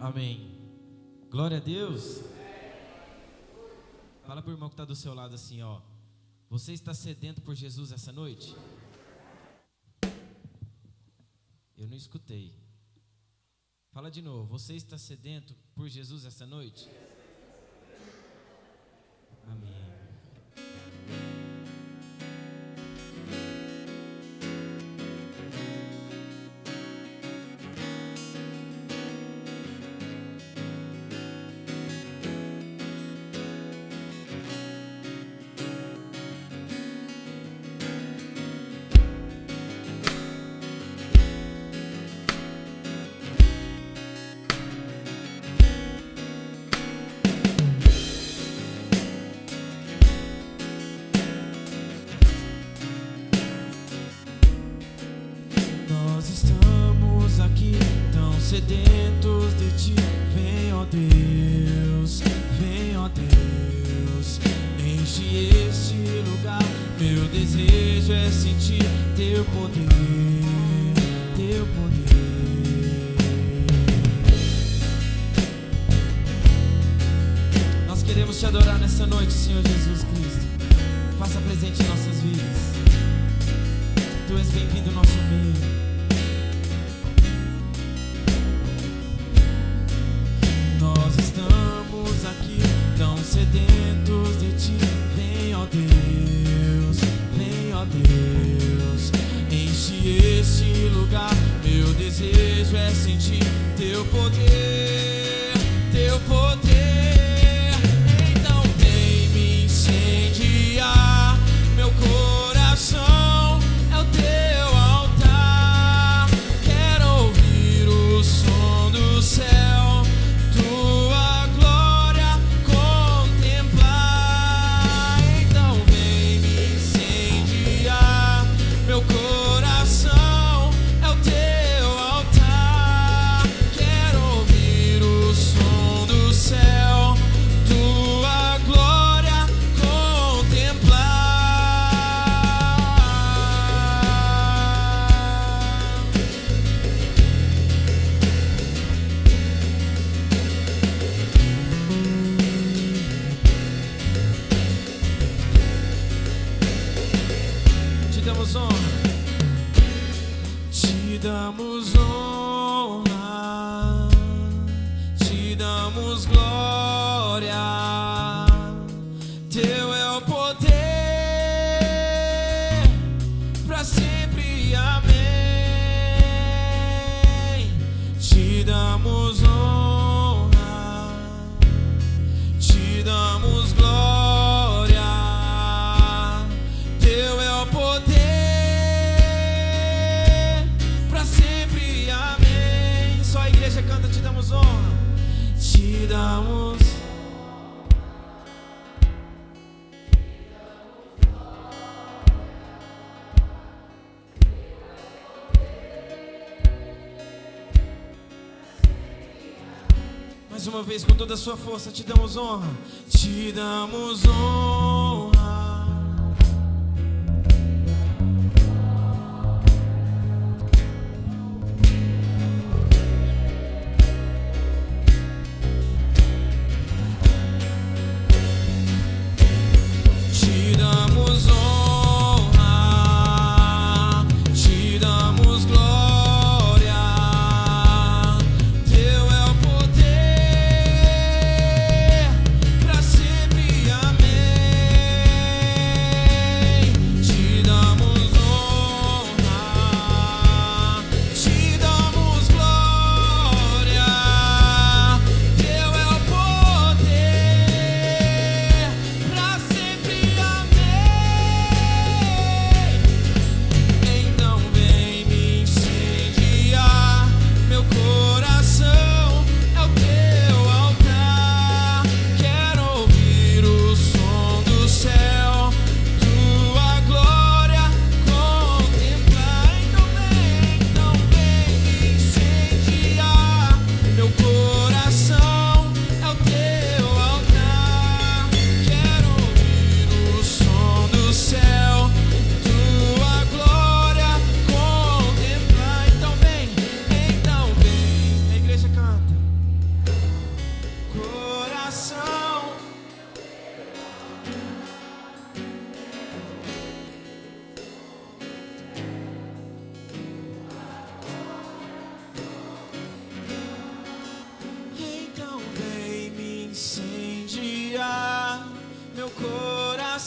Amém. Glória a Deus. Fala pro irmão que está do seu lado assim, ó. Você está sedento por Jesus essa noite? Eu não escutei. Fala de novo. Você está sedento por Jesus essa noite? Amém. Sedentos de ti, vem ó Deus, enche este lugar. Meu desejo é sentir teu poder, teu poder. Nós queremos te adorar nessa noite, Senhor Jesus Cristo. Faça presente em nossas vidas. Tu és bem-vindo no nosso meio. Nós estamos aqui tão sedentos de ti. Vem ó Deus, enche este lugar. Meu desejo é sentir teu poder, teu poder. Então vem me incendiar. Meu coração é o teu altar. Quero ouvir o som do céu. Te damos honra, te damos glória. Teu é o poder para sempre, amém. Te damos honra, te damos glória. Teu é o poder. Canta, te damos honra, te damos. Mais uma vez, com toda a sua força, te damos honra, te damos honra. Pra sempre, amém.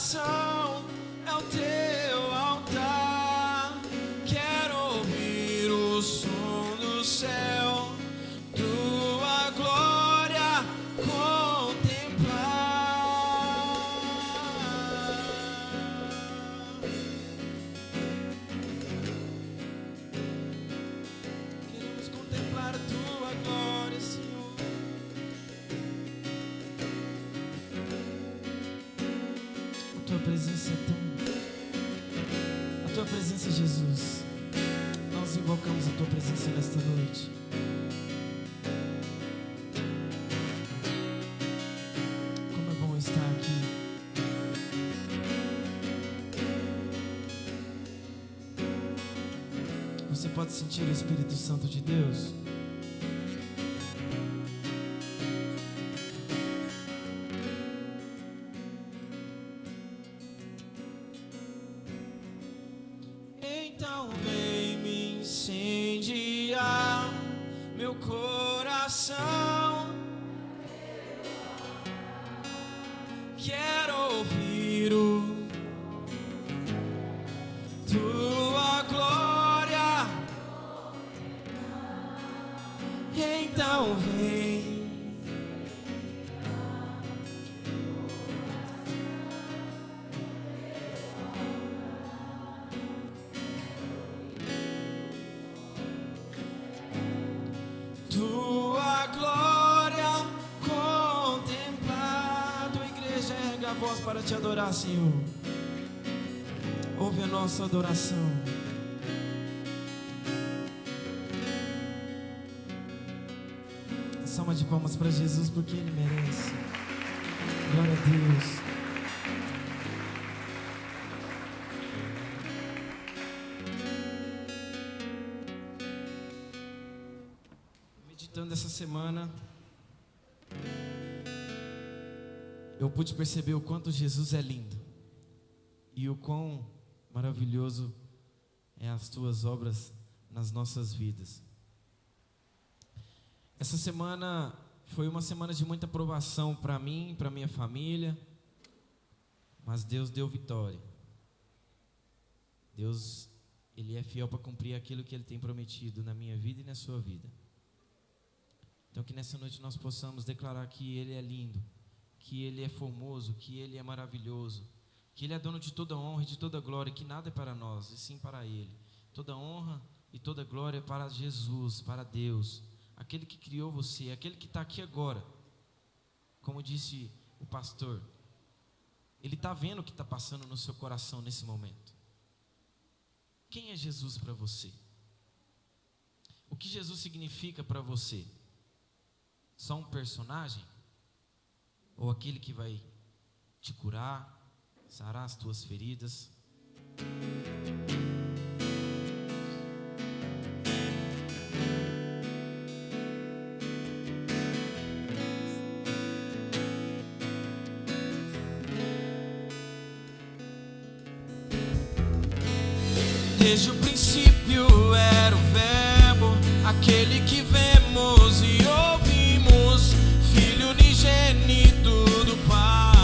coração é o teu altar. Quero ouvir o som do céu, tua glória contemplar. Queremos contemplar a tua glória, Senhor. A tua presença é tão... A tua presença, Jesus. Nós invocamos a tua presença nesta noite. Como é bom estar aqui. Você pode sentir o Espírito Santo de Deus? Então vem me incendiar meu coração. Quero ouvir tua glória. Então vem. Tua glória contemplar. Tua igreja erga a voz para te adorar, Senhor. Ouve a nossa adoração. Salva de palmas para Jesus, porque Ele merece. Glória a Deus. Meditando essa semana, eu pude perceber o quanto Jesus é lindo e o quão maravilhoso é as tuas obras nas nossas vidas. Essa semana foi uma semana de muita provação para mim, para minha família, mas Deus deu vitória. Deus, Ele é fiel para cumprir aquilo que Ele tem prometido na minha vida e na sua vida. Então que nessa noite nós possamos declarar que Ele é lindo, que Ele é formoso, que Ele é maravilhoso, que Ele é dono de toda honra e de toda glória, que nada é para nós, e sim para Ele. Toda honra e toda glória é para Jesus, para Deus, aquele que criou você, aquele que está aqui agora. Como disse o pastor, Ele está vendo o que está passando no seu coração nesse momento. Quem é Jesus para você? O que Jesus significa para você? Só um personagem? Ou aquele que vai te curar, sarar as tuas feridas? Desde o princípio era o Verbo, aquele que vemos e ouvimos, Filho unigênito do Pai.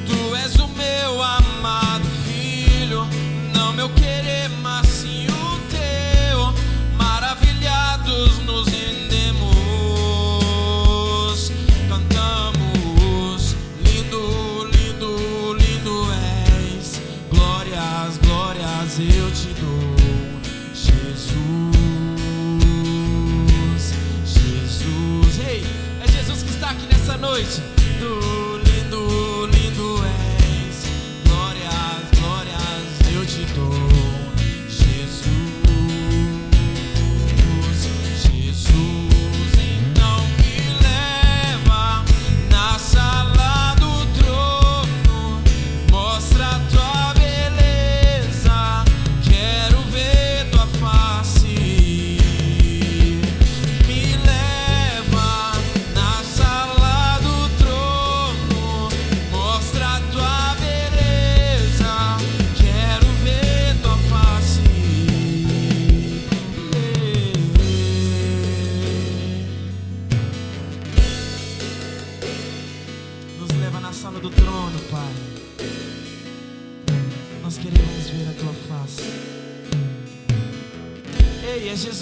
Tu és o meu amado Filho, não meu querer, mas sim o teu. Maravilhados nos rendemos, cantamos, lindo, lindo, lindo és.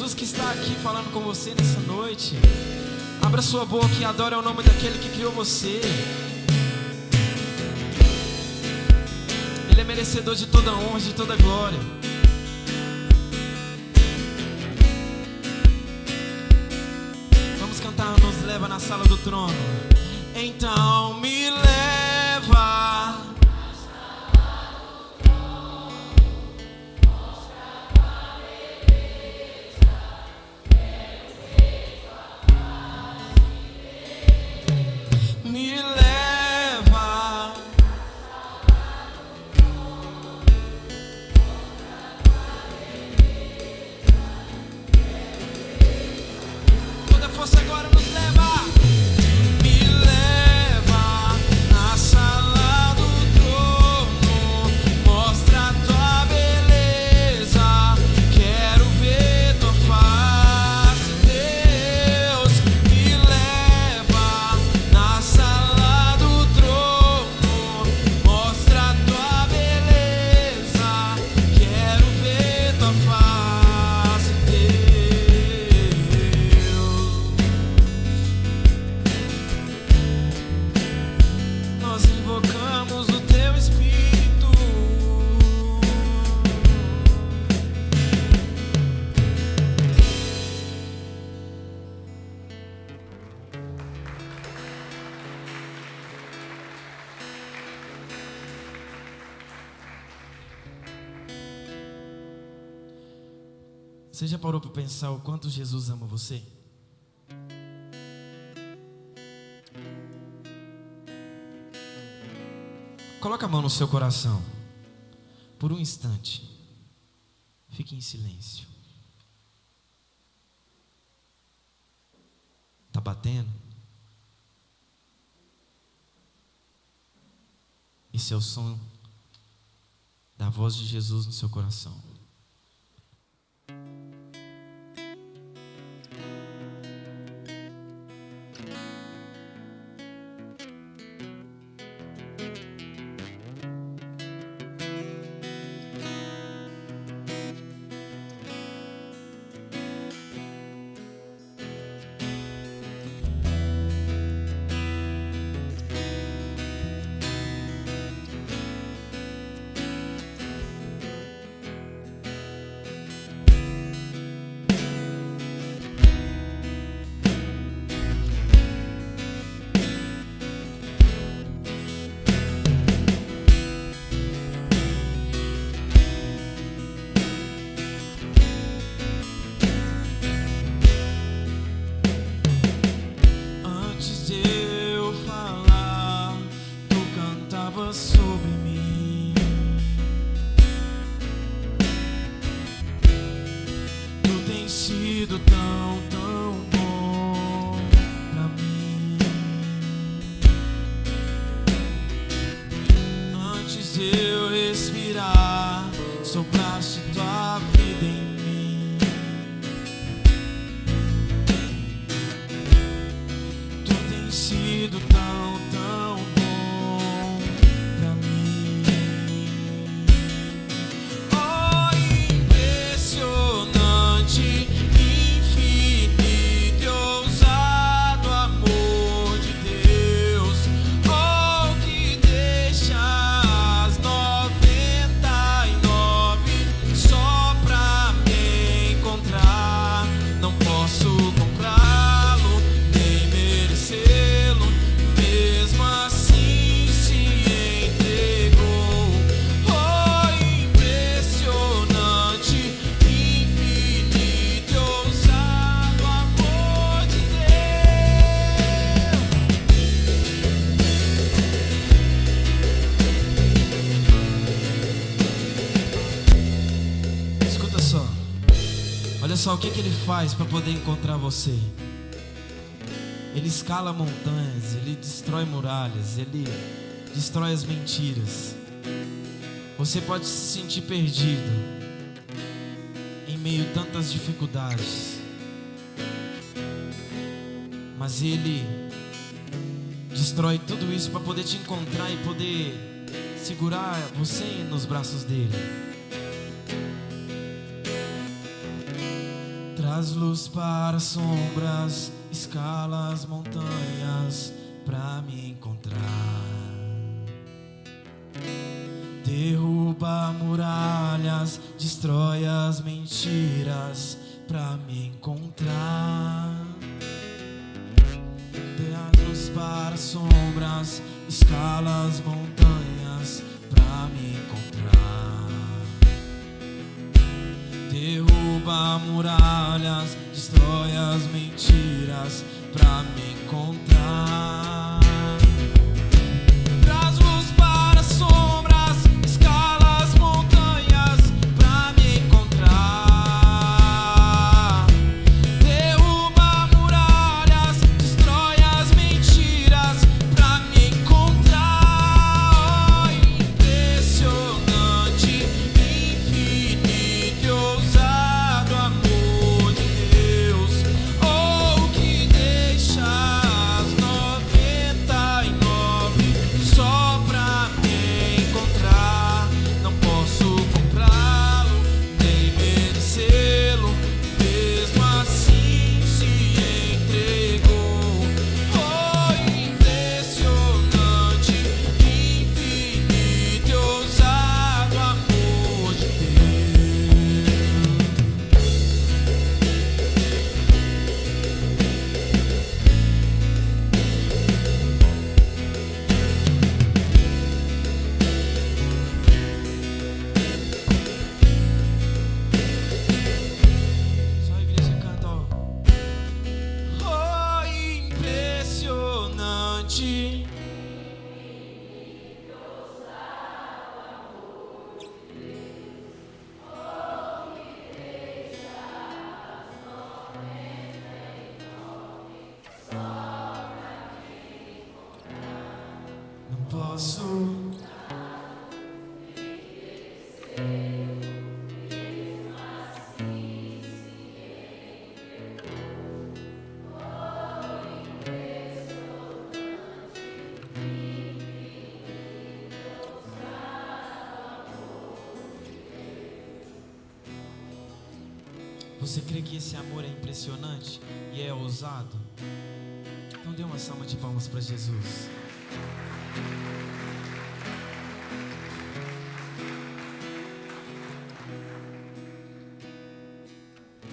Jesus que está aqui falando com você nessa noite. Abra sua boca e adore o nome daquele que criou você. Ele é merecedor de toda honra, de toda glória. Vamos cantar, nos leva na sala do trono. Então me leva. Me leva. Toda força agora nos leva. Me leva na sala do trono. Mostra a tua beleza. Quero ver tua face, Deus. Me leva na sala do trono. Mostra a tua beleza. Quero ver tua face, Deus. Nós invocamos o teu Espírito. Você já parou para pensar o quanto Jesus ama você? Coloca a mão no seu coração. Por um instante. Fique em silêncio. Tá batendo? Esse é o som da voz de Jesus no seu coração. Antes de eu falar, tu cantava sobre mim. Tu tens sido tão, tão bom pra mim. Antes de eu respirar, sopraste tua vida em mim. Sido tão, tão bom pra mim. Oh, impressionante, infinito e ousado amor de Deus. Oh, que deixa as 99 só pra me encontrar. Não posso comprá-lo, nem merecê-lo. Mesmo assim se entregou. Oh, impressionante, infinito e ousado amor de Deus. Escuta só. Olha só o que ele faz para poder encontrar você. Ele escala montanhas, ele destrói muralhas, ele destrói as mentiras. Você pode se sentir perdido em meio a tantas dificuldades, mas ele destrói tudo isso para poder te encontrar e poder segurar você nos braços dele. Traz luz para as sombras, escala as montanhas pra me encontrar. Derruba muralhas, destrói as mentiras pra me encontrar. Traz luz para as sombras, escala as montanhas pra me encontrar. Derruba muralhas, destrói as mentiras pra me encontrar. Traz luz para as sombras, escala as montanhas pra me encontrar. Derruba muralhas, destrói as mentiras pra me encontrar. Oh, impressionante, infinito e ousado amor de Deus. Oh, que deixa as 99 só pra me encontrar. Não posso comprá-lo, nem merecê-lo, mesmo assim se entregou. Oh, impressionante, infinito e ousado amor de Deus. Só a igreja canta, ó. Oh, impressionante. Não posso. Você crê que esse amor é impressionante e é ousado? Então dê uma salva de palmas para Jesus.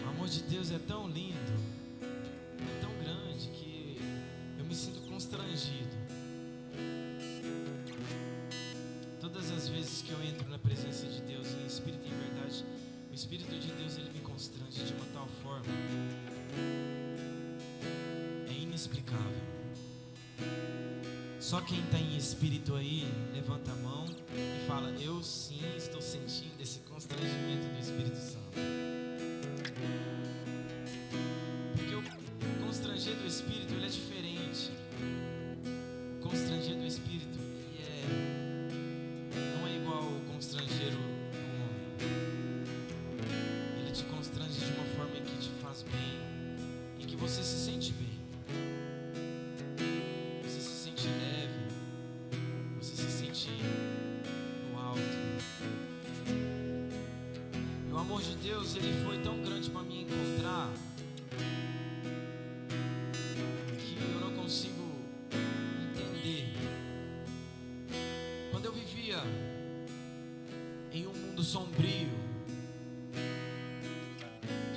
O amor de Deus é tão lindo, é tão grande que eu me sinto constrangido. Todas as vezes que eu entro na presença de Deus em espírito e em verdade, o Espírito de Deus ele me constrange de uma tal forma, é inexplicável. Só quem está em espírito aí, levanta a mão e fala: eu sim estou sentindo esse constrangimento do Espírito Santo. Porque o constranger do Espírito ele é diferente. O constranger do Espírito não é igual ao constranger do homem. Ele te constrange de uma forma em que te faz bem, em que você se sente bem. Você se sente leve, você se sente no alto. E o amor de Deus ele foi tão grande para me encontrar que eu não consigo entender. Quando eu vivia em um mundo sombrio,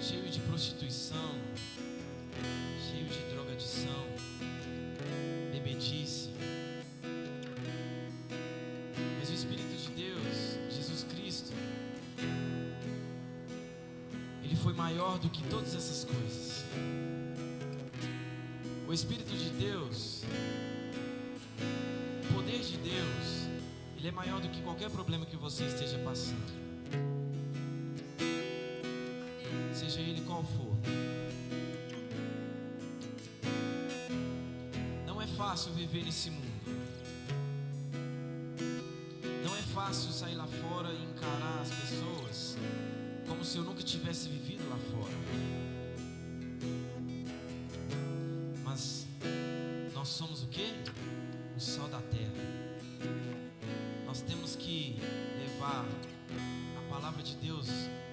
cheio de prostituição, cheio de drogadição, bebedice, mas o Espírito de Deus, Jesus Cristo, ele foi maior do que todas essas coisas. O Espírito de Deus, o poder de Deus, ele é maior do que qualquer problema que você esteja passando, seja ele qual for. Não é fácil viver nesse mundo. Não é fácil sair lá fora e encarar as pessoas como se eu nunca tivesse vivido lá fora. Mas nós somos o quê? O sal da terra. Nós temos que levar a palavra de Deus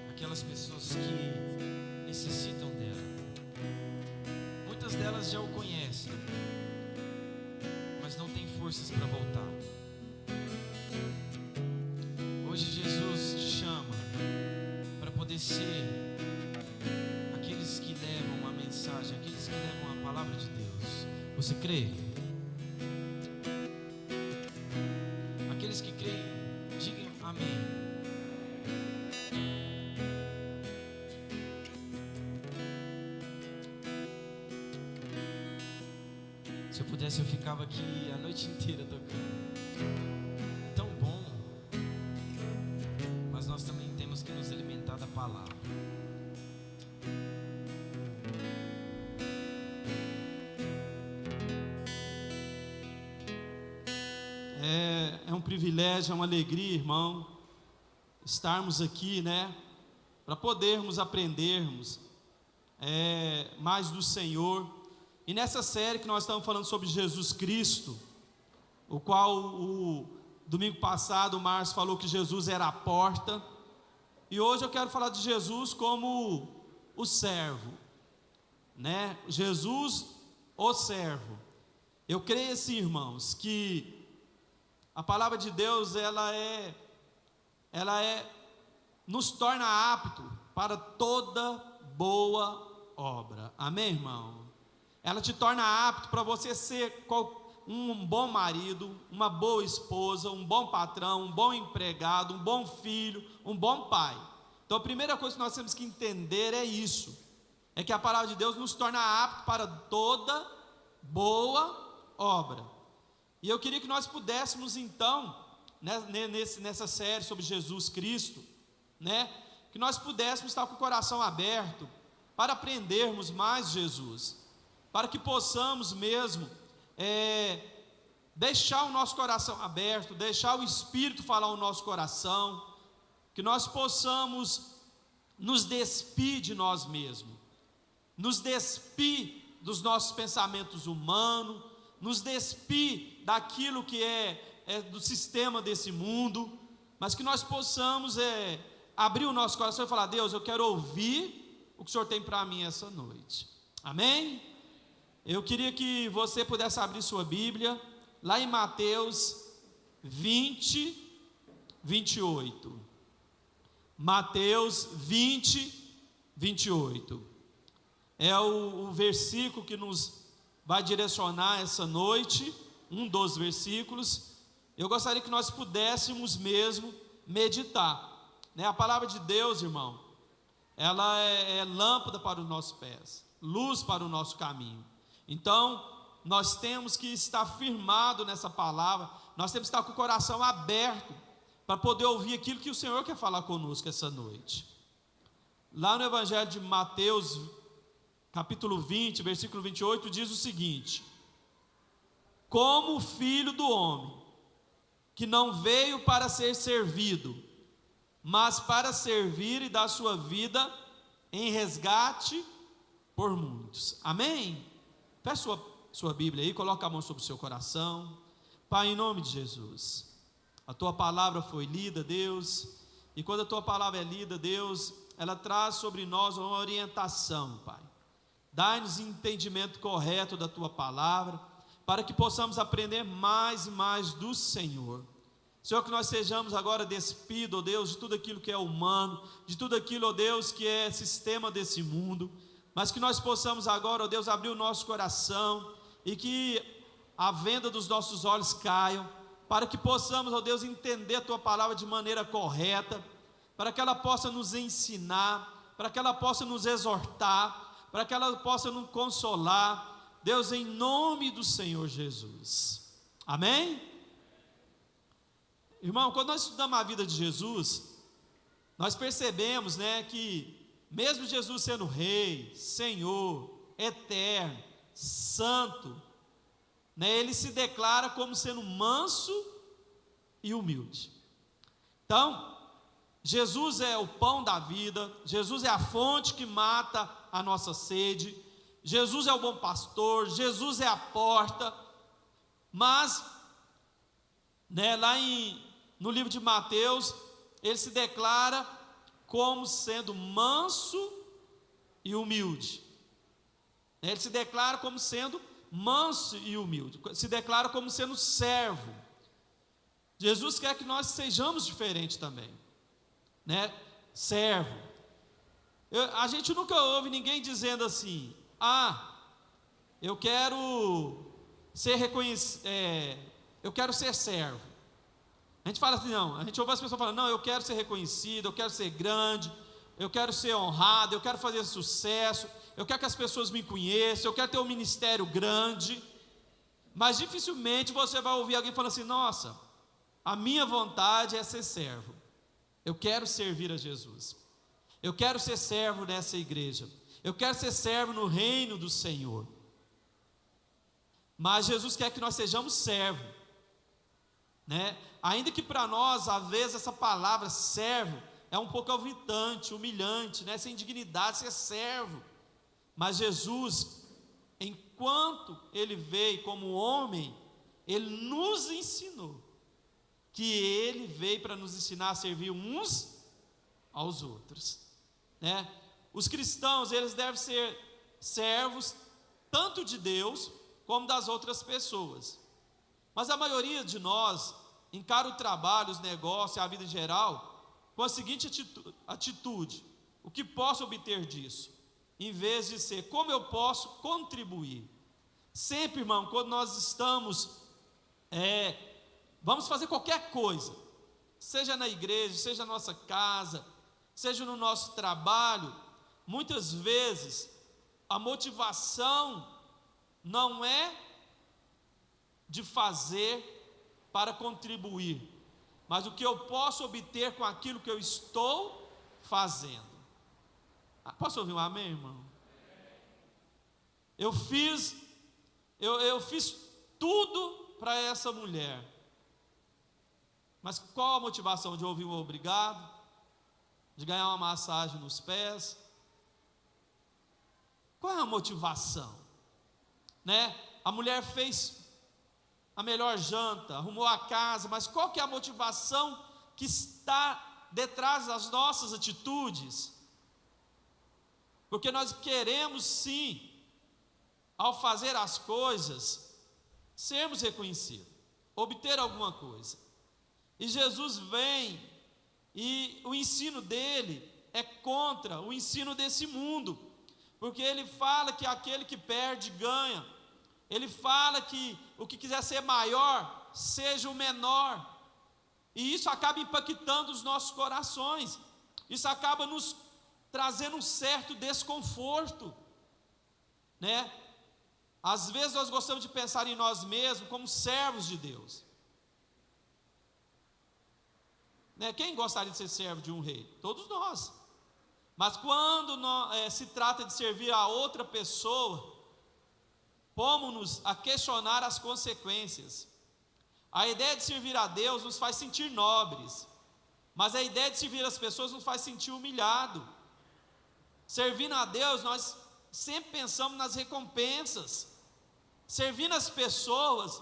àquelas pessoas que necessitam dela. Muitas delas já o conhecem, mas não têm forças para voltar. Hoje Jesus te chama para poder ser aqueles que levam a mensagem, aqueles que levam a palavra de Deus. Você crê? Aqueles que creem, digam amém. Se eu pudesse, eu ficava aqui a noite inteira tocando. Tão bom. Mas nós também temos que nos alimentar da palavra. É um privilégio, é uma alegria, irmão, estarmos aqui, né, para podermos aprendermos mais do Senhor. E nessa série que nós estamos falando sobre Jesus Cristo, o qual o domingo passado o Márcio falou que Jesus era a porta, e hoje eu quero falar de Jesus como o servo, né? Jesus, o servo. Eu creio assim, irmãos, que a palavra de Deus, ela nos torna apto para toda boa obra. Amém, irmão? Ela te torna apto para você ser um bom marido, uma boa esposa, um bom patrão, um bom empregado, um bom filho, um bom pai. Então a primeira coisa que nós temos que entender é isso, é que a palavra de Deus nos torna apto para toda boa obra. E eu queria que nós pudéssemos então, nessa série sobre Jesus Cristo, né, que nós pudéssemos estar com o coração aberto para aprendermos mais de Jesus, para que possamos mesmo deixar o nosso coração aberto, deixar o Espírito falar o nosso coração, que nós possamos nos despir de nós mesmos, nos despir dos nossos pensamentos humanos, nos despir daquilo que é do sistema desse mundo, mas que nós possamos abrir o nosso coração e falar: Deus, eu quero ouvir o que o Senhor tem para mim essa noite. Amém? Eu queria que você pudesse abrir sua Bíblia lá em Mateus 20, 28. Mateus 20, 28. É o versículo que nos vai direcionar essa noite, um dos versículos. Eu gostaria que nós pudéssemos mesmo meditar, né? A palavra de Deus, irmão, ela é lâmpada para os nossos pés, luz para o nosso caminho. Então, nós temos que estar firmado nessa palavra, nós temos que estar com o coração aberto, para poder ouvir aquilo que o Senhor quer falar conosco essa noite. Lá no Evangelho de Mateus, capítulo 20, versículo 28, diz o seguinte: como o Filho do Homem, que não veio para ser servido, mas para servir e dar sua vida em resgate por muitos. Amém? Peça sua Bíblia aí, coloca a mão sobre o seu coração. Pai, em nome de Jesus, a Tua palavra foi lida, Deus, e quando a Tua palavra é lida, Deus, ela traz sobre nós uma orientação, Pai. Dai-nos entendimento correto da Tua palavra, para que possamos aprender mais e mais do Senhor. Senhor, que nós sejamos agora despidos, ó Deus, de tudo aquilo que é humano, de tudo aquilo, ó Deus, que é sistema desse mundo, mas que nós possamos agora, ó Deus, abrir o nosso coração, e que a venda dos nossos olhos caiam, para que possamos, ó Deus, entender a Tua palavra de maneira correta, para que ela possa nos ensinar, para que ela possa nos exortar, para que ela possa nos consolar, Deus, em nome do Senhor Jesus. Amém? Irmão, quando nós estudamos a vida de Jesus, nós percebemos, né, que mesmo Jesus sendo Rei, Senhor, Eterno, Santo, né, Ele se declara como sendo manso e humilde. Então, Jesus é o pão da vida, Jesus é a fonte que mata a nossa sede, Jesus é o bom pastor, Jesus é a porta. Mas, né, no livro de Mateus, ele se declara como sendo manso e humilde. Ele se declara como sendo manso e humilde, se declara como sendo servo. Jesus quer que nós sejamos diferentes também, né? Servo. A gente nunca ouve ninguém dizendo assim: eu quero ser reconhecido, eu quero ser servo. A gente fala assim, não, a gente ouve as pessoas falando: não, eu quero ser reconhecido, eu quero ser grande, eu quero ser honrado, eu quero fazer sucesso, eu quero que as pessoas me conheçam, eu quero ter um ministério grande. Mas dificilmente você vai ouvir alguém falando assim: nossa, a minha vontade é ser servo, eu quero servir a Jesus, eu quero ser servo nessa igreja, eu quero ser servo no reino do Senhor. Mas Jesus quer que nós sejamos servo, né? Ainda que para nós, às vezes, essa palavra servo é um pouco alvitante, humilhante, né? Sem dignidade, ser servo. Mas Jesus, enquanto Ele veio como homem, Ele nos ensinou que Ele veio para nos ensinar a servir uns aos outros, né? Os cristãos, eles devem ser servos tanto de Deus como das outras pessoas. Mas a maioria de nós encara o trabalho, os negócios, a vida em geral com a seguinte atitude: o que posso obter disso? Em vez de ser como eu posso contribuir. Sempre, irmão, quando nós estamos vamos fazer qualquer coisa, seja na igreja, seja na nossa casa, seja no nosso trabalho, muitas vezes a motivação não é de fazer para contribuir, mas o que eu posso obter com aquilo que eu estou fazendo. Posso ouvir um amém, irmão? Eu fiz tudo para essa mulher, mas qual a motivação? De ouvir um obrigado, de ganhar uma massagem nos pés? Qual é a motivação? Né? A mulher fez a melhor janta, arrumou a casa, mas qual que é a motivação que está detrás das nossas atitudes? Porque nós queremos sim, ao fazer as coisas, sermos reconhecidos, obter alguma coisa. E Jesus vem, e o ensino dele é contra o ensino desse mundo, porque ele fala que aquele que perde ganha. Ele fala que o que quiser ser maior, seja o menor. E isso acaba impactando os nossos corações. Isso acaba nos trazendo um certo desconforto, né? Às vezes nós gostamos de pensar em nós mesmos como servos de Deus, né? Quem gostaria de ser servo de um rei? Todos nós. Mas quando se trata de servir a outra pessoa, pomos-nos a questionar as consequências. A ideia de servir a Deus nos faz sentir nobres, mas a ideia de servir as pessoas nos faz sentir humilhado. Servindo a Deus, nós sempre pensamos nas recompensas. Servindo as pessoas,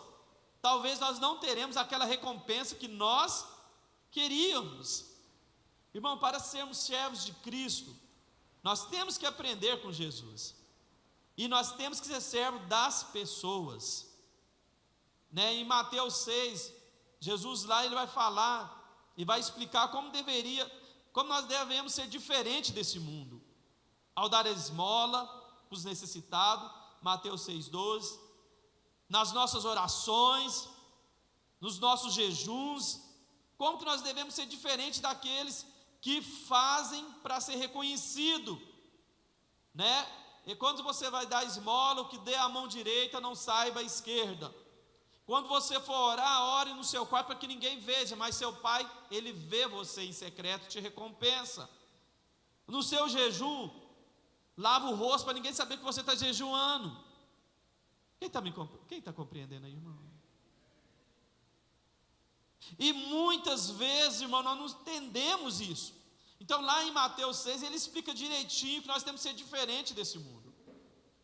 talvez nós não teremos aquela recompensa que nós queríamos. Irmão, para sermos servos de Cristo, nós temos que aprender com Jesus. E nós temos que ser servo das pessoas, né? Em Mateus 6, Jesus lá ele vai falar e vai explicar como nós devemos ser diferente desse mundo, ao dar a esmola para os necessitados, Mateus 6,12, nas nossas orações, nos nossos jejuns, como que nós devemos ser diferente daqueles que fazem para ser reconhecido, né? E quando você vai dar esmola, o que dê a mão direita não saiba a esquerda. Quando você for orar, ore no seu quarto para que ninguém veja, mas seu pai, ele vê você em secreto, te recompensa. No seu jejum, lava o rosto para ninguém saber que você está jejuando. Quem está compreendendo aí, irmão? E muitas vezes, irmão, nós não entendemos isso. Então lá em Mateus 6, ele explica direitinho que nós temos que ser diferente desse mundo,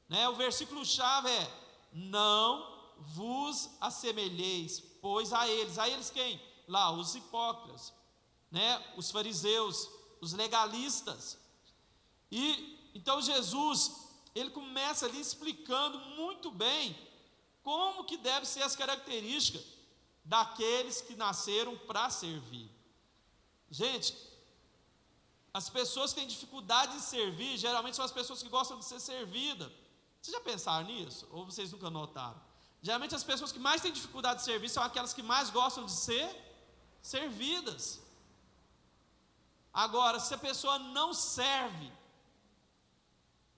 né? O versículo chave é: não vos assemelheis, pois a eles quem? Lá, os hipócritas, né? Os fariseus, os legalistas. E então Jesus, ele começa ali explicando muito bem como que deve ser as características daqueles que nasceram para servir. Gente, as pessoas que têm dificuldade de servir, geralmente são as pessoas que gostam de ser servidas. Vocês já pensaram nisso? Ou vocês nunca notaram? Geralmente as pessoas que mais têm dificuldade de servir são aquelas que mais gostam de ser servidas. Agora, se a pessoa não serve,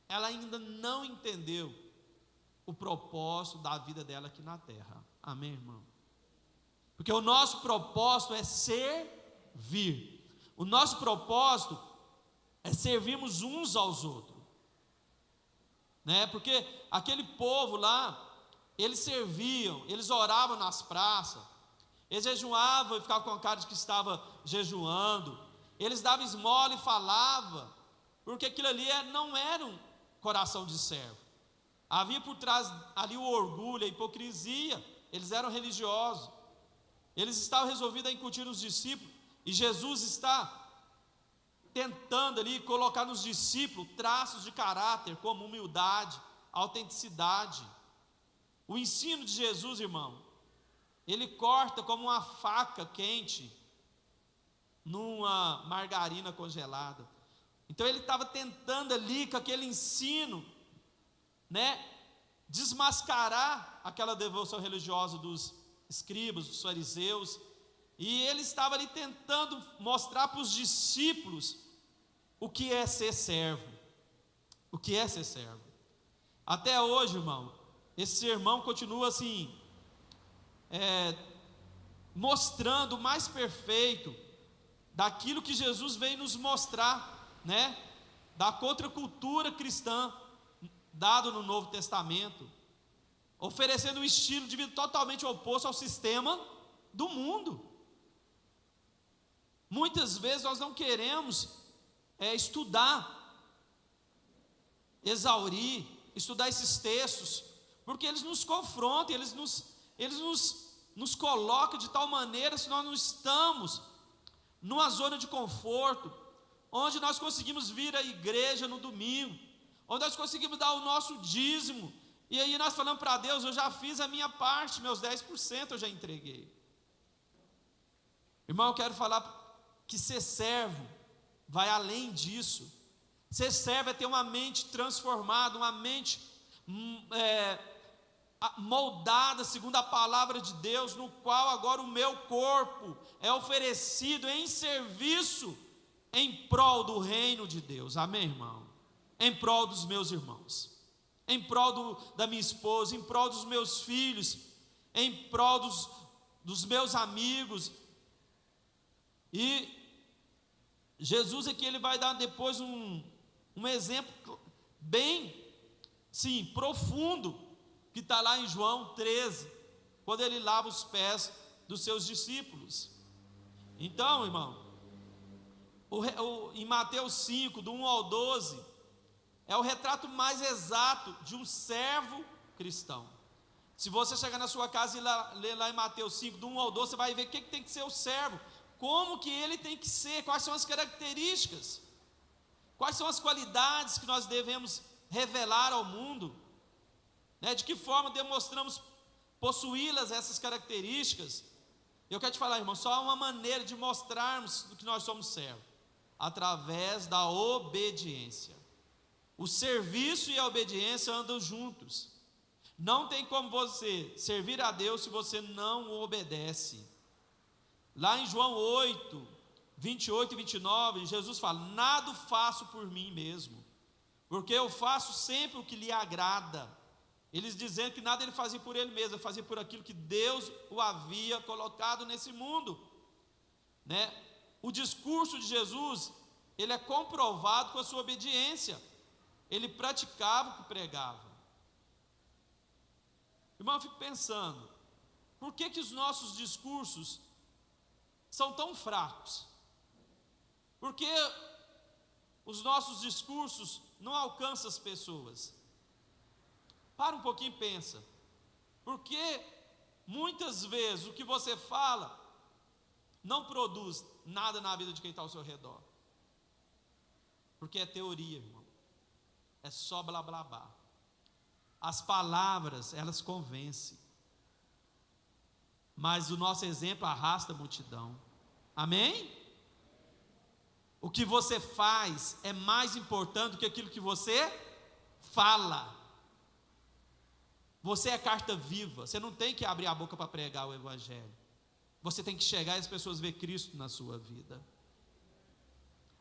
ela ainda não entendeu o propósito da vida dela aqui na terra. Amém, irmão? Porque o nosso propósito é servir. O nosso propósito é servirmos uns aos outros, né? Porque aquele povo lá, eles serviam, eles oravam nas praças, eles jejuavam e ficavam com a cara de que estava jejuando, eles davam esmola e falavam, porque aquilo ali não era um coração de servo. Havia por trás ali o orgulho, a hipocrisia. Eles eram religiosos, eles estavam resolvidos a incutir nos discípulos, e Jesus está tentando ali colocar nos discípulos traços de caráter, como humildade, autenticidade. O ensino de Jesus, irmão, ele corta como uma faca quente numa margarina congelada. Então ele estava tentando ali com aquele ensino, né, desmascarar aquela devoção religiosa dos escribas, dos fariseus, e ele estava ali tentando mostrar para os discípulos o que é ser servo, o que é ser servo. Até hoje, irmão, esse sermão continua assim, mostrando o mais perfeito daquilo que Jesus veio nos mostrar, né, da contracultura cristã dado no Novo Testamento, oferecendo um estilo de vida totalmente oposto ao sistema do mundo. Muitas vezes nós não queremos estudar, exaurir, estudar esses textos, porque eles nos confrontam, eles nos colocam de tal maneira, se nós não estamos numa zona de conforto, onde nós conseguimos vir à igreja no domingo, onde nós conseguimos dar o nosso dízimo, e aí nós falamos para Deus: eu já fiz a minha parte, meus 10% eu já entreguei. Irmão, eu quero falar que ser servo vai além disso. Ser servo é ter uma mente transformada, uma mente moldada segundo a palavra de Deus, no qual agora o meu corpo é oferecido em serviço em prol do reino de Deus. Amém, irmão? Em prol dos meus irmãos, em prol da minha esposa, em prol dos meus filhos, em prol dos meus amigos. E Jesus aqui, ele vai dar depois um exemplo bem, sim, profundo, que está lá em João 13, quando ele lava os pés dos seus discípulos. Então, irmão, em Mateus 5, do 1 ao 12, é o retrato mais exato de um servo cristão. Se você chegar na sua casa e ler lá em Mateus 5, do 1 ao 12, você vai ver o que tem que ser o servo, como que ele tem que ser, quais são as características, quais são as qualidades que nós devemos revelar ao mundo, né? De que forma demonstramos possuí-las, essas características. Eu quero te falar, irmão, só há uma maneira de mostrarmos do que nós somos servos: através da obediência. O serviço e a obediência andam juntos. Não tem como você servir a Deus se você não o obedece. Lá em João 8, 28 e 29, Jesus fala: nada faço por mim mesmo, porque eu faço sempre o que lhe agrada. Eles dizendo que nada ele fazia por ele mesmo, ele fazia por aquilo que Deus o havia colocado nesse mundo, né? O discurso de Jesus, ele é comprovado com a sua obediência. Ele praticava o que pregava. Irmão, eu fico pensando, por que os nossos discursos são tão fracos? Por que os nossos discursos não alcançam as pessoas? Para um pouquinho e pensa. Porque muitas vezes o que você fala não produz nada na vida de quem está ao seu redor. Porque é teoria, irmão. é só blá blá blá. As palavras, elas convencem, mas o nosso exemplo arrasta a multidão. Amém? O que você faz é mais importante do que aquilo que você fala. Você é carta viva, você não tem que abrir a boca para pregar o evangelho. Você tem que chegar e as pessoas ver Cristo na sua vida.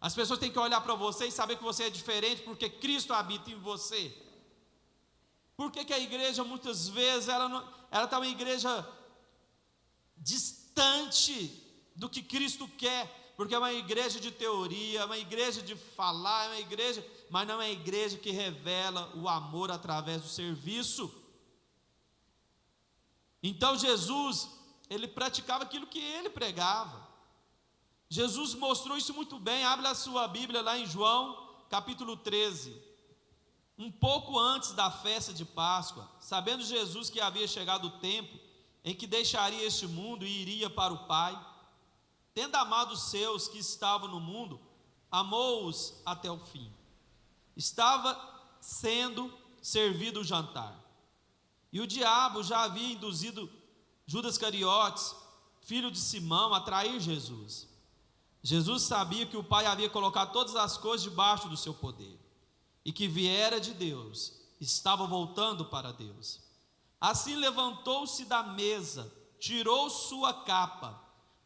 As pessoas têm que olhar para você e saber que você é diferente, porque Cristo habita em você. Por que a igreja, muitas vezes, ela está uma igreja distante do que Cristo quer? Porque é uma igreja de teoria, é uma igreja de falar, é uma igreja, mas não é uma igreja que revela o amor através do serviço. Então Jesus, ele praticava aquilo que ele pregava. Jesus mostrou isso muito bem. Abre a sua Bíblia lá em João, capítulo 13. Um pouco antes da festa de Páscoa, sabendo Jesus que havia chegado o tempo em que deixaria este mundo e iria para o Pai, tendo amado os seus que estavam no mundo, amou-os até o fim. Estava sendo servido o jantar, e o diabo já havia induzido Judas Iscariotes, filho de Simão, a trair Jesus. Jesus sabia que o Pai havia colocado todas as coisas debaixo do seu poder, e que viera de Deus, estava voltando para Deus. Assim levantou-se da mesa, tirou sua capa,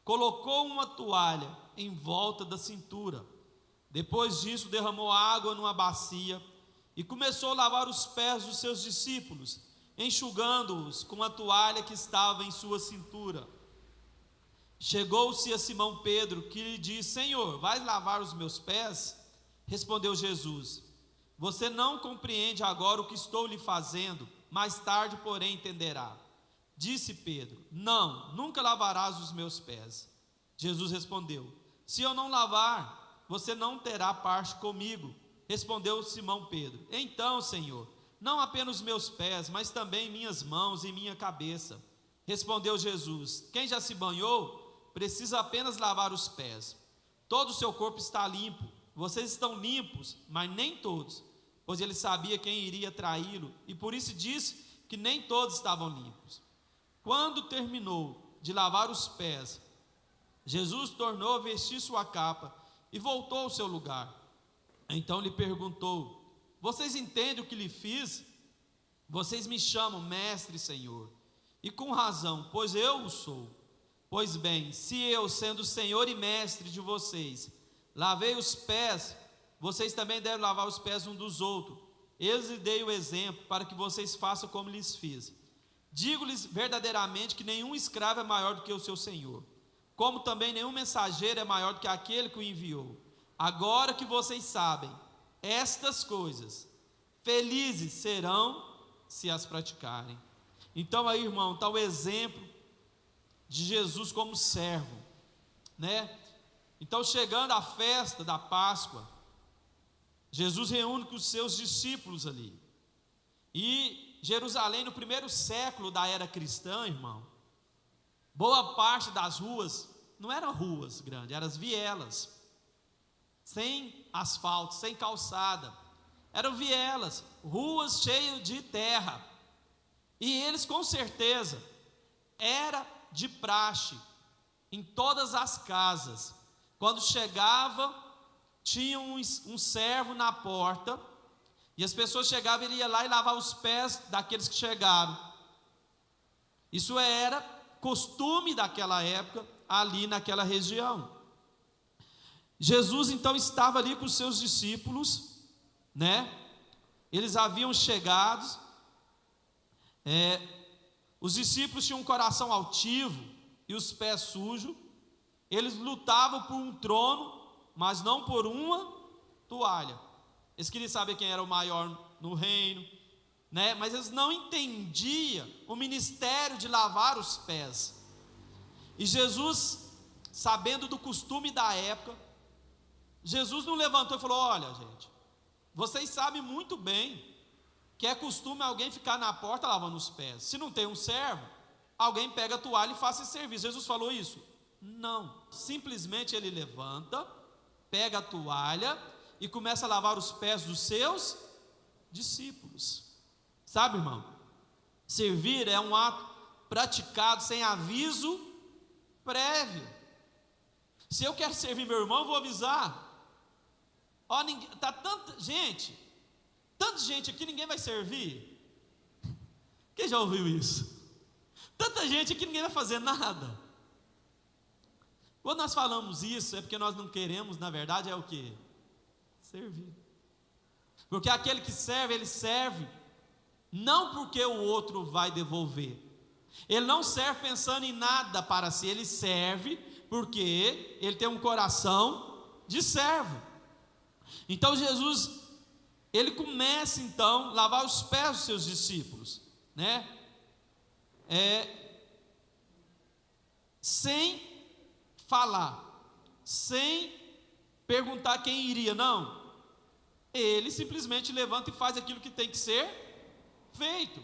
colocou uma toalha em volta da cintura. Depois disso, derramou água numa bacia e começou a lavar os pés dos seus discípulos, enxugando-os com a toalha que estava em sua cintura. Chegou-se a Simão Pedro, que lhe disse: Senhor, vais lavar os meus pés? Respondeu Jesus: Você não compreende agora o que estou lhe fazendo, mais tarde, porém, entenderá. Disse Pedro: Não, nunca lavarás os meus pés. Jesus respondeu: Se eu não lavar, você não terá parte comigo. Respondeu Simão Pedro: Então, Senhor, não apenas os meus pés, mas também minhas mãos e minha cabeça. Respondeu Jesus: Quem já se banhou, precisa apenas lavar os pés. Todo o seu corpo está limpo. Vocês estão limpos, mas nem todos, pois ele sabia quem iria traí-lo, e por isso disse que nem todos estavam limpos. Quando terminou de lavar os pés, Jesus tornou a vestir sua capa e voltou ao seu lugar. Então lhe perguntou: Vocês entendem o que lhe fiz? Vocês me chamam mestre e Senhor, e com razão, pois eu o sou. Pois bem, se eu, sendo Senhor e mestre de vocês, lavei os pés, vocês também devem lavar os pés uns dos outros. Eu lhes dei o exemplo para que vocês façam como lhes fiz. Digo-lhes verdadeiramente que nenhum escravo é maior do que o seu senhor, como também nenhum mensageiro é maior do que aquele que o enviou. Agora que vocês sabem estas coisas, felizes serão se as praticarem. Então aí, irmão, está o exemplo de Jesus como servo, né? Então, chegando à festa da Páscoa, Jesus reúne com os seus discípulos ali. E Jerusalém, no primeiro século da era cristã, irmão, boa parte das ruas não eram ruas grandes, eram as vielas, sem asfalto, sem calçada. Eram vielas, ruas cheias de terra. E eles, com certeza, era de praxe em todas as casas. Quando chegava, tinha um servo na porta, e as pessoas chegavam, ele ia lá e lavava os pés daqueles que chegaram. Isso era costume daquela época, ali naquela região. Jesus então estava ali com os seus discípulos, né? Eles haviam chegado, os discípulos tinham um coração altivo e os pés sujos. Eles lutavam por um trono, mas não por uma toalha. Eles queriam saber quem era o maior no reino, né? Mas eles não entendiam o ministério de lavar os pés. E Jesus, sabendo do costume da época, Jesus não levantou e falou: olha, gente, vocês sabem muito bem que é costume alguém ficar na porta lavando os pés. Se não tem um servo, alguém pega a toalha e faz esse serviço. Jesus falou isso? Não. Simplesmente ele levanta, pega a toalha e começa a lavar os pés dos seus discípulos. Sabe, irmão? Servir é um ato praticado sem aviso prévio. Se eu quero servir meu irmão, eu vou avisar. Ó, tá tanta gente aqui, ninguém vai servir. Quem já ouviu isso? Tanta gente aqui, ninguém vai fazer nada. Quando nós falamos isso, é porque nós não queremos, na verdade, é o quê? Servir. Porque aquele que serve, ele serve não porque o outro vai devolver. Ele não serve pensando em nada para si, ele serve porque ele tem um coração de servo. Então Jesus, ele começa então a lavar os pés dos seus discípulos, né? Sem falar, sem perguntar quem iria, não. Ele simplesmente levanta e faz aquilo que tem que ser feito.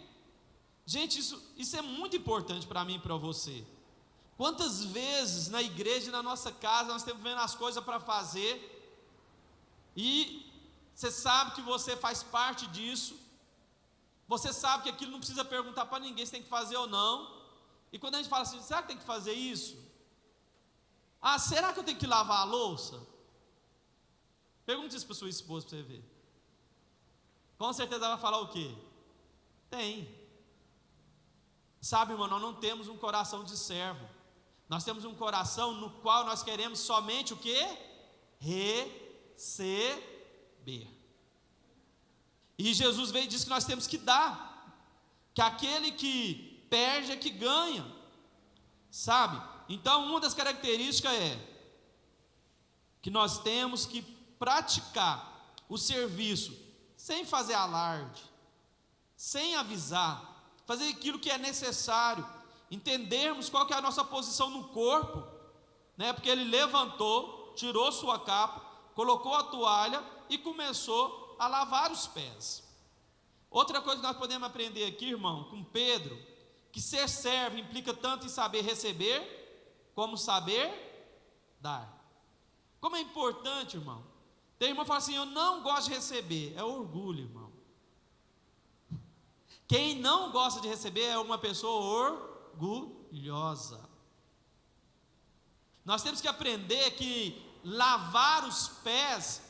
Gente, isso é muito importante para mim e para você. Quantas vezes na igreja e na nossa casa nós temos vendo as coisas para fazer, e você sabe que você faz parte disso, você sabe que aquilo não precisa perguntar para ninguém se tem que fazer ou não, e quando a gente fala assim, será que tem que fazer isso? Ah, será que eu tenho que lavar a louça? Pergunte isso para sua esposa para você ver. Com certeza ela vai falar o quê? Tem. Sabe, irmão, nós não temos um coração de servo. Nós temos um coração no qual nós queremos somente o quê? Receber. E Jesus veio e disse que nós temos que dar. Que aquele que perde é que ganha. Sabe? Então, uma das características é que nós temos que praticar o serviço sem fazer alarde, sem avisar, fazer aquilo que é necessário, entendermos qual que é a nossa posição no corpo, né? Porque ele levantou, tirou sua capa, colocou a toalha e começou a lavar os pés. Outra coisa que nós podemos aprender aqui, irmão, com Pedro, que ser servo implica tanto em saber receber, como saber dar. Como é importante, irmão. Tem irmão que fala assim, eu não gosto de receber. É orgulho, irmão. Quem não gosta de receber é uma pessoa orgulhosa. Nós temos que aprender que lavar os pés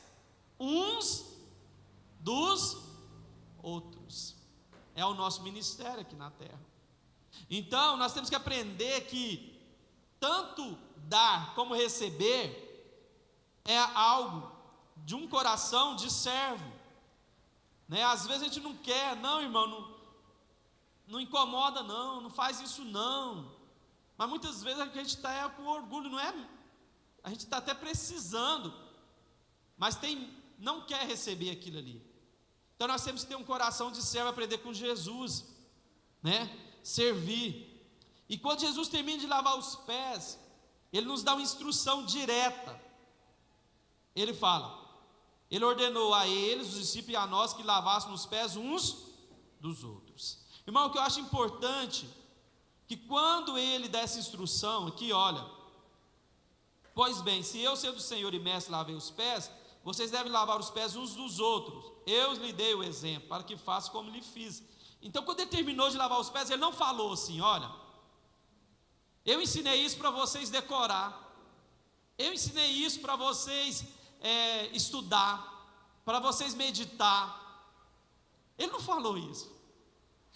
uns dos outros é o nosso ministério aqui na terra. Então nós temos que aprender que tanto dar como receber é algo de um coração de servo, né? Às vezes a gente não quer, não, irmão, não incomoda, não faz isso não, mas muitas vezes a gente está com orgulho, não é? A gente está até precisando, mas não quer receber aquilo ali. Então nós temos que ter um coração de servo, aprender com Jesus, né? Servir. E quando Jesus termina de lavar os pés, ele nos dá uma instrução direta. Ele fala, ele ordenou a eles, os discípulos, e a nós que lavássemos os pés uns dos outros. Irmão, o que eu acho importante, que quando ele dá essa instrução aqui, olha, pois bem, se eu sendo Senhor e Mestre lavei os pés, vocês devem lavar os pés uns dos outros. Eu lhe dei o exemplo, para que faça como lhe fiz. Então quando ele terminou de lavar os pés, ele não falou assim, olha, eu ensinei isso para vocês decorar, eu ensinei isso para vocês estudar, para vocês meditar. Ele não falou isso.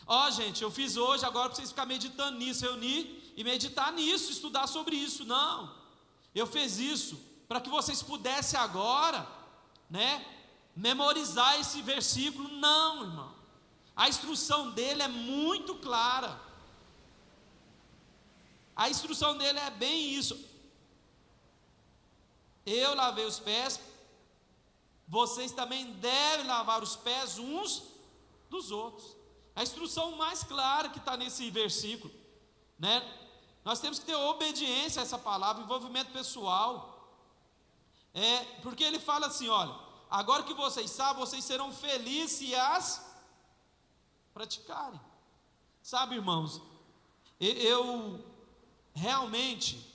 Ó, gente, eu fiz hoje, agora para vocês ficarem meditando nisso, reunir e meditar nisso, estudar sobre isso. Não, eu fiz isso para que vocês pudessem agora, né, memorizar esse versículo. Não, irmão, a instrução dele é muito clara. A instrução dele é bem isso. Eu lavei os pés, vocês também devem lavar os pés uns dos outros. A instrução mais clara que está nesse versículo, né? Nós temos que ter obediência a essa palavra, envolvimento pessoal. Porque ele fala assim, olha, agora que vocês sabem, vocês serão felizes se as praticarem. Sabe, irmãos, eu realmente,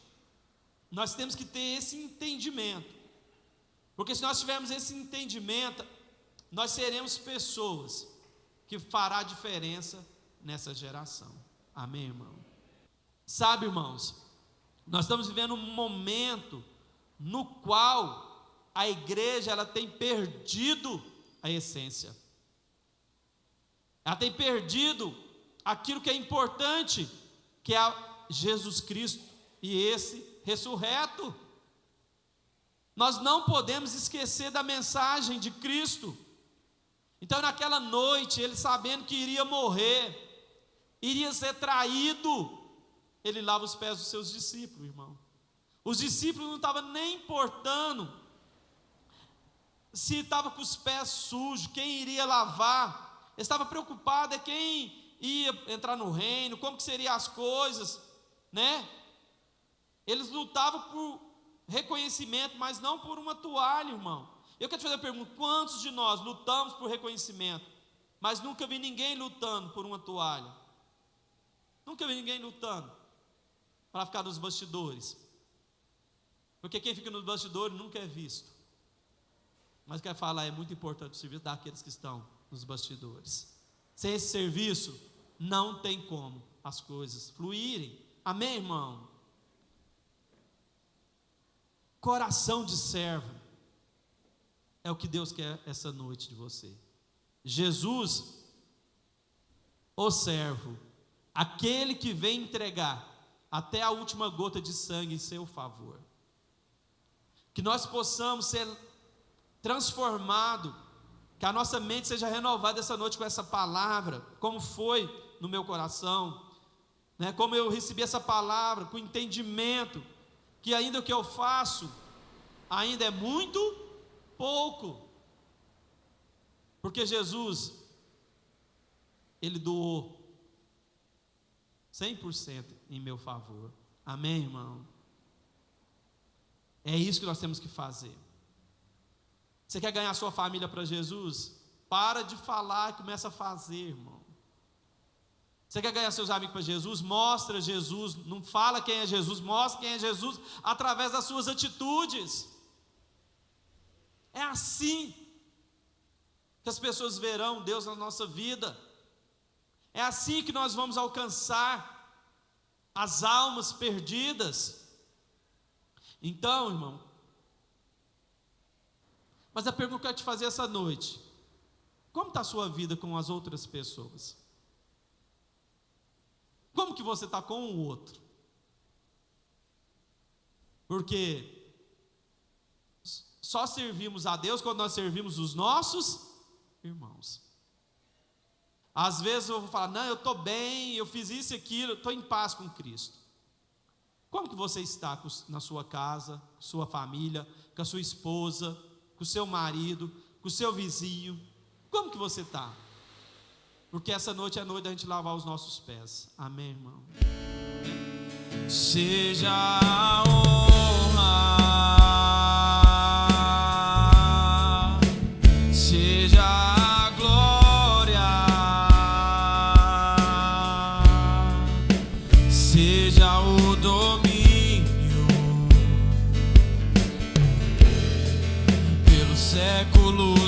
nós temos que ter esse entendimento, porque se nós tivermos esse entendimento, nós seremos pessoas que fará diferença nessa geração. Amém, irmão? Sabe, irmãos, nós estamos vivendo um momento no qual a igreja ela tem perdido a essência. Ela tem perdido aquilo que é importante, que é Jesus Cristo e esse ressurreto. Nós não podemos esquecer da mensagem de Cristo. Então, naquela noite, ele sabendo que iria morrer, iria ser traído, ele lava os pés dos seus discípulos, irmão. Os discípulos não estavam nem importando se estava com os pés sujos, quem iria lavar. Ele estava preocupado quem ia entrar no reino, como que seriam as coisas, né? Eles lutavam por reconhecimento, mas não por uma toalha, irmão. Eu quero te fazer uma pergunta: quantos de nós lutamos por reconhecimento, mas nunca vi ninguém lutando por uma toalha? Nunca vi ninguém lutando para ficar nos bastidores, porque quem fica nos bastidores nunca é visto. Mas quero falar, é muito importante o serviço daqueles que estão nos bastidores. Sem esse serviço, não tem como as coisas fluírem. Amém, irmão? Coração de servo é o que Deus quer essa noite de você. Jesus, o servo, aquele que vem entregar até a última gota de sangue em seu favor. Que nós possamos ser transformados, que a nossa mente seja renovada essa noite com essa palavra, como foi no meu coração, né? Como eu recebi essa palavra, com entendimento, que ainda o que eu faço, ainda é muito pouco, porque Jesus, Ele doou 100% em meu favor. Amém, irmão? É isso que nós temos que fazer. Você quer ganhar sua família para Jesus? Para de falar e começa a fazer, irmão. Você quer ganhar seus amigos para Jesus? Mostra Jesus. Não fala quem é Jesus, mostra quem é Jesus através das suas atitudes. É assim que as pessoas verão Deus na nossa vida. É assim que nós vamos alcançar as almas perdidas. Então, irmão, mas a pergunta que eu quero te fazer essa noite: como está a sua vida com as outras pessoas? Como que você está com o outro? Porque só servimos a Deus quando nós servimos os nossos irmãos. Às vezes eu vou falar: não, eu estou bem, eu fiz isso e aquilo, estou em paz com Cristo. Como que você está na sua casa, com sua família, com a sua esposa, com o seu marido, com o seu vizinho? Como que você está? Porque essa noite é a noite da gente lavar os nossos pés. Amém, irmão? Seja a honra, seja a glória, seja o domínio pelos séculos.